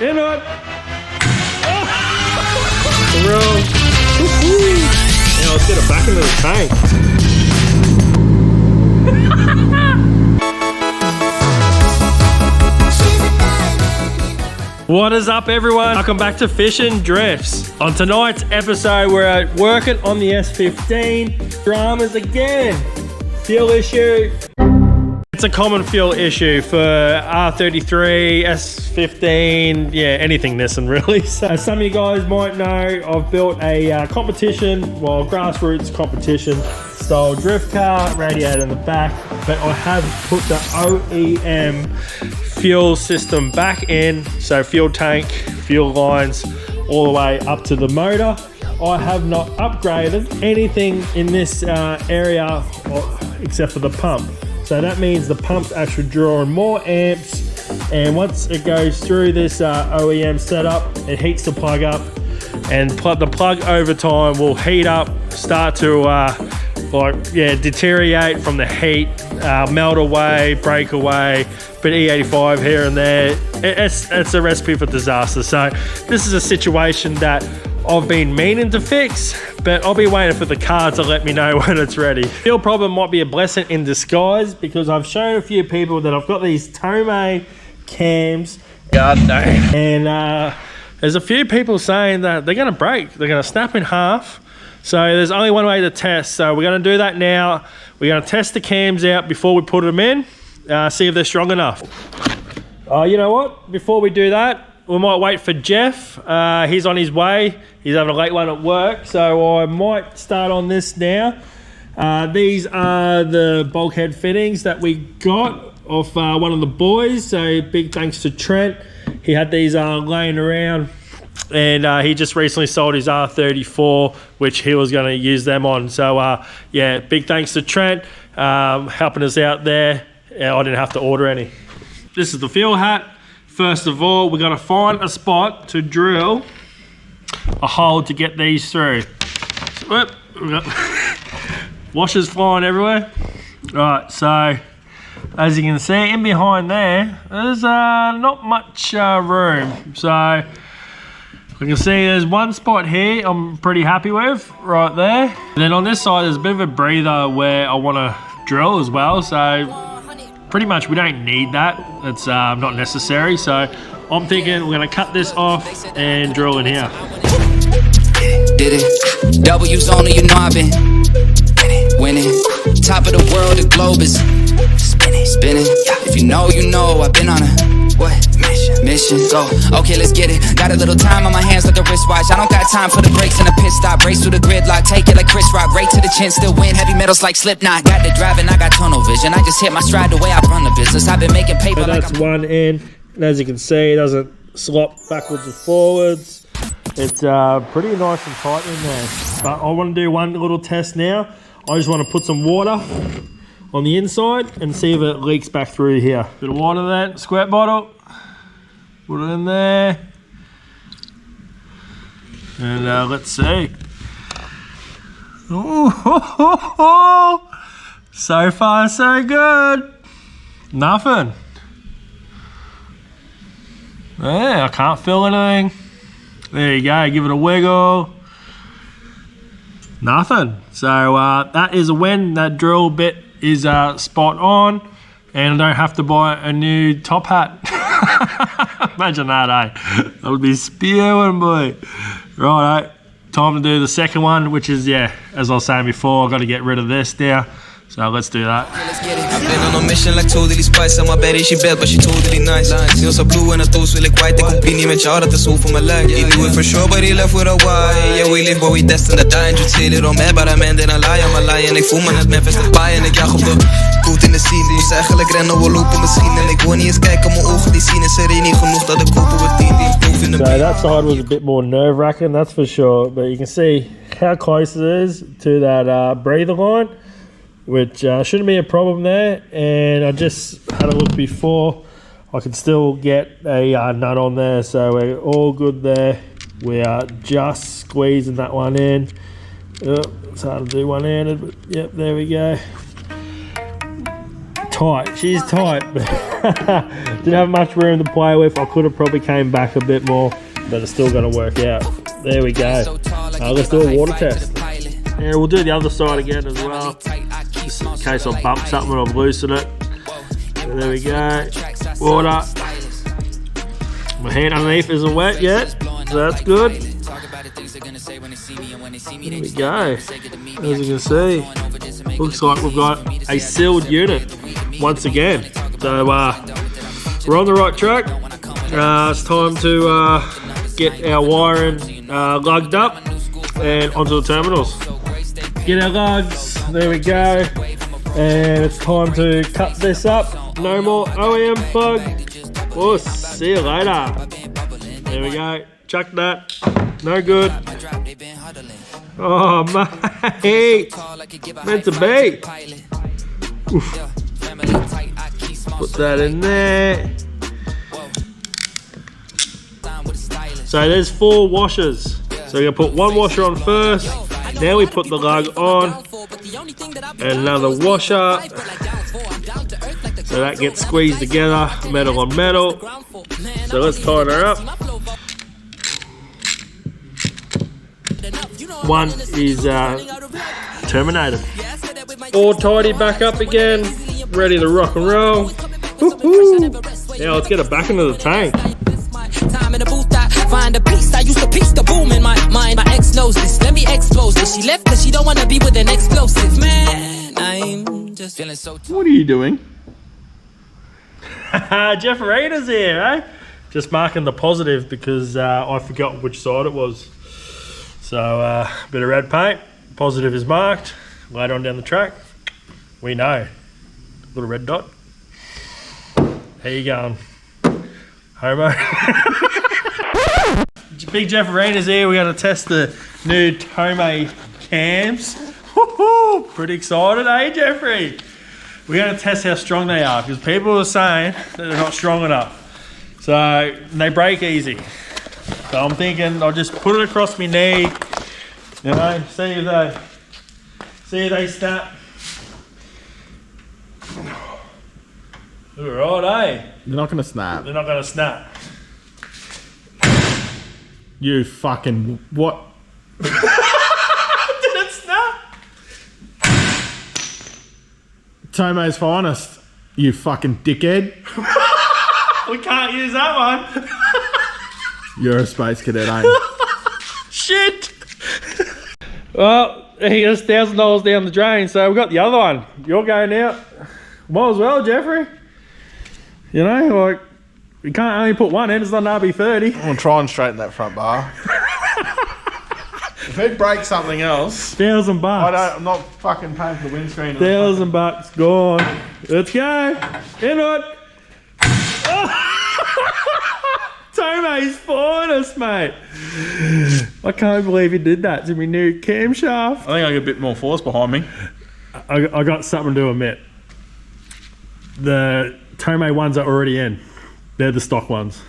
Into it. Wrong. Now let's get it back into the tank. What is up, everyone? Welcome back to Fishing Drifts. On tonight's episode, we're working on the S15. Dramas again. Fuel issue. It's a common fuel issue for R33, S15, yeah, anything Nissan really. So as some of you guys might know, I've built a competition, well, grassroots competition style drift car, radiator in the back, but I have put the OEM fuel system back in, so fuel tank, fuel lines, all the way up to the motor. I have not upgraded anything in this area except for the pump. So that means the pump's actually drawing more amps, and once it goes through this OEM setup, it heats the plug up, and the plug over time will heat up, start to deteriorate from the heat, melt away, break away, bit E85 here and there. It's a recipe for disaster. So this is a situation that I've been meaning to fix, but I'll be waiting for the car to let me know when it's ready. Fuel problem might be a blessing in disguise, because I've shown a few people that I've got these Tomei cams. God damn. And there's a few people saying that they're gonna break, they're gonna snap in half. So there's only one way to test. So we're gonna do that now. We're gonna test the cams out before we put them in, see if they're strong enough. You know what? Before we do that, we might wait for Jeff. He's on his way. He's having a late one at work, so I might start on this now. These are the bulkhead fittings that we got off one of the boys, so big thanks to Trent. He had these laying around, and he just recently sold his R34, which he was going to use them on. So yeah, big thanks to Trent helping us out there. I didn't have to order any. This is the fuel hat. First of all, we're going to find a spot to drill a hole to get these through. So, washers flying everywhere. Right, so as you can see, in behind there, there's not much room. So you can see there's one spot here I'm pretty happy with, right there. And then on this side, there's a bit of a breather where I want to drill as well. So pretty much we don't need that. It's not necessary. So I'm thinking we're gonna cut this off and drill in here. Did it? W's only, you know I've been winning. Top of the world, the globe is spinning. If you know, you know I've been on a mission. Go. Okay, let's get it. Got a little time on my hands like a wristwatch. I don't got time for the brakes and a pit stop. Race through the gridlock, take it like Chris Rock. Right to the chin, still win. Heavy metals like Slipknot. Got the driving, I got tunnel vision. I just hit my stride the way I run the business. I've been making paper. So that's one in, and as you can see, it doesn't slop backwards or forwards. It's pretty nice and tight in there. But I want to do one little test now. I just want to put some water on the inside and see if it leaks back through here. Bit of water there, squirt bottle. Put it in there. And let's see. Ooh, so far so good. Nothing. Yeah, I can't feel anything. There you go, give it a wiggle. Nothing. So that is a win. That drill bit is spot on, and I don't have to buy a new top hat. Imagine that, eh? That would be spewing, boy. Right, time to do the second one, which is, yeah, as I was saying before, I've got to get rid of this now. So let's do that. I've been on a mission like totally spice. I'm a baddie, she bad, but she totally nice. She was a blue and a toast with like white. They could be niet met jou, dat is zo voor mijn lijk. He do it for sure, but he left with a why. Yeah, we live, but we destined to die. And you tell it on me, but I'm in a lie. I'm a lie, en ik voel me net Memphis te paaien. En ik jag op de koet in de scene. Dus eigenlijk rennen we lopen misschien. En ik wil niet eens kijken, mijn ogen die zien. Is er niet genoeg dat ik kopen we 10 die proef in de. So that side was a bit more nerve-wracking, that's for sure. But you can see how close it is to that breather line, which shouldn't be a problem there. And I just had a look before, I can still get a nut on there, so we're all good there. We are just squeezing that one in. It's hard to do one-handed, but yep, there we go. tight. She's tight, but didn't have much room to play with. I could have probably came back a bit more, but it's still going to work out. There we go. Let's do a water test. Yeah, we'll do the other side again as well, just in case I bump something and I've loosened it. There we go. Water. My hand underneath isn't wet yet, so that's good. There we go. As you can see, looks like we've got a sealed unit once again. So we're on the right track. It's time to get our wiring lugged up and onto the terminals. Get our lugs. There we go. And it's time to cut this up. No more OEM plug. Oh, see you later. There we go. Chuck that. No good. Oh, mate. Meant to be. Oof. Put that in there. So there's 4 washers. So we're going to put one washer on first. Now we put the lug on. And another washer. So that gets squeezed together, metal on metal. So let's tighten her up. One is terminated. All tidy back up again, ready to rock and roll. Now let's get it back into the tank. Time in the booth, I find a piece. I used to piece the boom in my mind. My ex knows this. Let me expose this. She left because she don't want to be with an explosive man. I'm just feeling so. What are you doing? Jeff Rader's here, eh? Just marking the positive because I forgot which side it was. So a bit of red paint. Positive is marked. Later on down the track, we know. Little red dot. How you going, Homo? Big Jeff Rader's here. We're going to test the new Tomei cams. Woo-hoo! Pretty excited, eh, Jeffrey? We're going to test how strong they are because people are saying that they're not strong enough. So they break easy. So I'm thinking I'll just put it across my knee, you know, see if they snap. All right, eh? They're not going to snap. They're not going to snap. You fucking what? Did it snap? Tomei's finest. You fucking dickhead. We can't use that one. You're a space cadet, ain't you? Shit. Well, here's $1,000 down the drain, so we've got the other one. You're going out. Might as well, Jeffrey. You know, like, you can't only put one in, it's not an RB30. I'm gonna try and straighten that front bar. If it breaks something else, $1,000. I'm not fucking paying for the windscreen. $1,000 gone. Let's go. In it. Tomei's finest, mate. I can't believe he did that to me new camshaft. I think I get a bit more force behind me. I got something to admit. The Tomei ones are already in. They're the stock ones.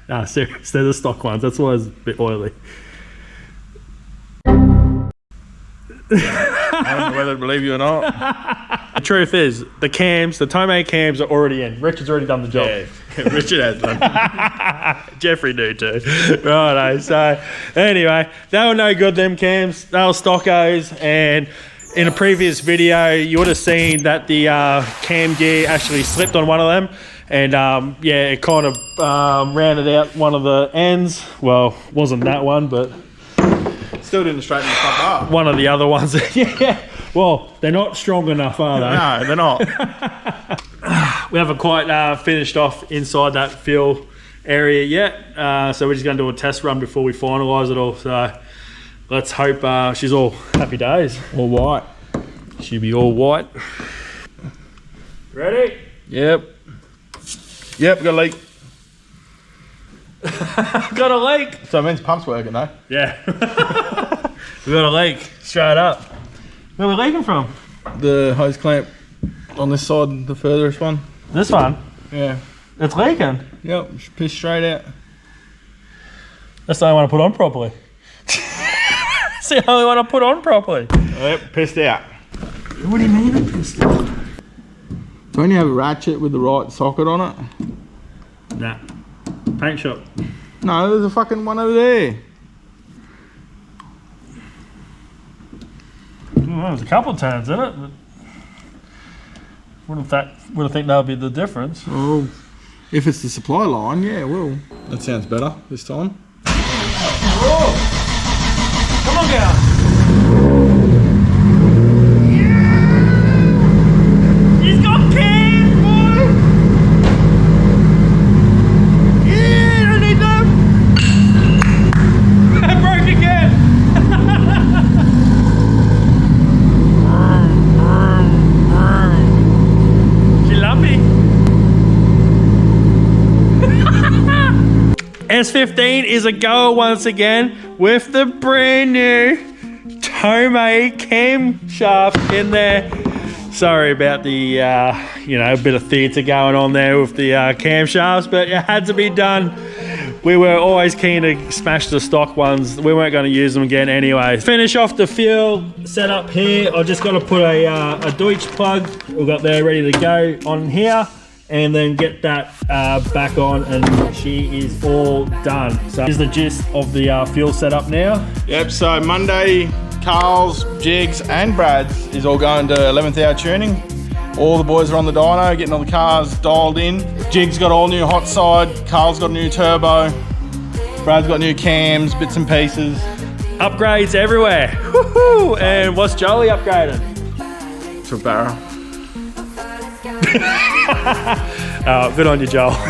Nah, serious. They're the stock ones. That's why it's a bit oily. I don't know whether to believe you or not. The truth is, the Tomei cams are already in. Richard's already done the job. Yeah, Richard has done. Jeffrey do too. Righto. So anyway, they were no good, them cams. They were stockos, and in a previous video, you would have seen that the cam gear actually slipped on one of them, and yeah, it kind of rounded out one of the ends. Well, wasn't that one, but Still didn't straighten the front bar. one of the other ones. Yeah. Well, they're not strong enough, are they? No, they're not. We haven't quite finished off inside that fill area yet, so we're just going to do a test run before we finalise it all. So let's hope she's all happy days. All white. She'll be all white. Ready? Yep, got a leak. Got a leak. So it means pump's working though. Yeah. We got a leak straight up. Where are we leaking from? The hose clamp on this side, the furthest one. This one? Yeah. It's leaking. Yep, piss straight out. That's the only one I put on properly. It's the only one I put on properly. Yep, pissed out. What do you mean a piston? Don't you have a ratchet with the right socket on it? Nah. Paint shop. No, there's a fucking one over there. Well, there's a couple of turns in it. But wouldn't think that would be the difference. Oh, if it's the supply line, yeah, it will. That sounds better this time. Oh! Come on, girl. He's got cans, boy! Yeah, I don't need them! I broke again! She love me. S15 is a go once again with the brand new Tomei camshaft in there. Sorry about the, you know, a bit of theatre going on there with the camshafts, but it had to be done. We were always keen to smash the stock ones. We weren't going to use them again anyway. Finish off the fuel setup here. I just got to put a Deutsch plug. We've got there ready to go on here. And then get that back on, and she is all done. So here's the gist of the fuel setup now. Yep, so Monday, Carl's, Jigs and Brad's is all going to 11th hour tuning. All the boys are on the dyno, getting all the cars dialed in. Jigs got all new hot side, Carl's got a new turbo, Brad's got new cams, bits and pieces. Upgrades everywhere. Woohoo! And what's Jolie upgraded? To a barrel. Good on you, Joel. He's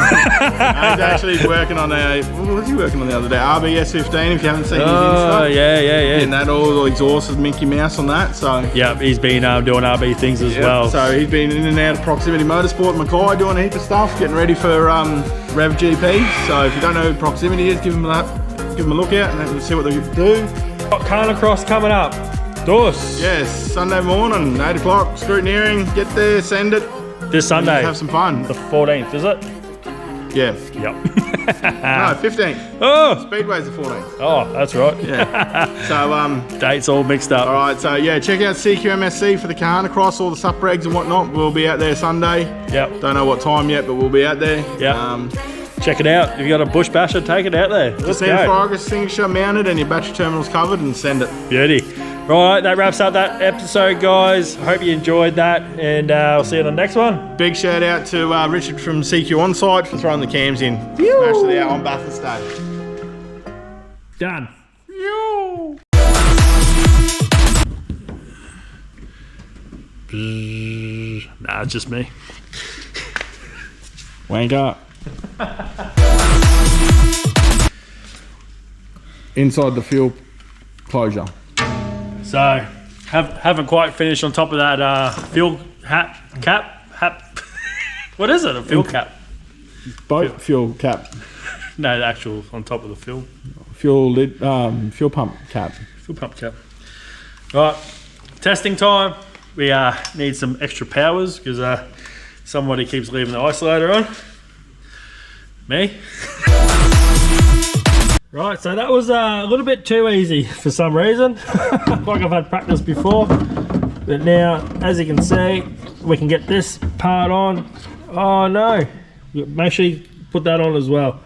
actually working on what was he working on the other day? RB15, if you haven't seen his Insta. Yeah. And that all exhaust with Mickey Mouse on that, so. Yep, he's been doing RB things as well. So he's been in and out of Proximity Motorsport, Mackay, doing a heap of stuff, getting ready for Rev GP. So if you don't know who Proximity is, give him a look out and see what they do. Got Carnacross coming up. Dos. Yes, Sunday morning, 8 o'clock, scrutineering, get there, send it. This Sunday. Have some fun. The 14th, is it? Yeah. Yep. No, 15th. Oh! Speedway's the 14th. Oh, that's right. Yeah. So, dates all mixed up. Alright, so yeah, check out CQMSC for the Carnacross, all the sup regs and whatnot. We'll be out there Sunday. Yep. Don't know what time yet, but we'll be out there. Yep. Check it out. If you got a bush basher, take it out there. Let's send go. fire extinguisher mounted and your battery terminal's covered and send it. Beauty. Right, that wraps up that episode, guys. Hope you enjoyed that, and I'll see you on the next one. Big shout out to Richard from CQ Onsite for throwing the cams in. Smash it out on Bathurst Day. Done. Nah, it's just me. Wank up. Inside the fuel closure. So, haven't quite finished on top of that fuel cap. What is it? A fuel cap? Boat fuel cap. No, the actual on top of the fuel. Fuel lid. Fuel pump cap. Fuel pump cap. Right, testing time. We need some extra powers because somebody keeps leaving the isolator on. Me. Right, so that was a little bit too easy for some reason. Like I've had practice before. But now, as you can see, we can get this part on. Oh no, make sure you put that on as well.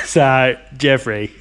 So, Jeffrey.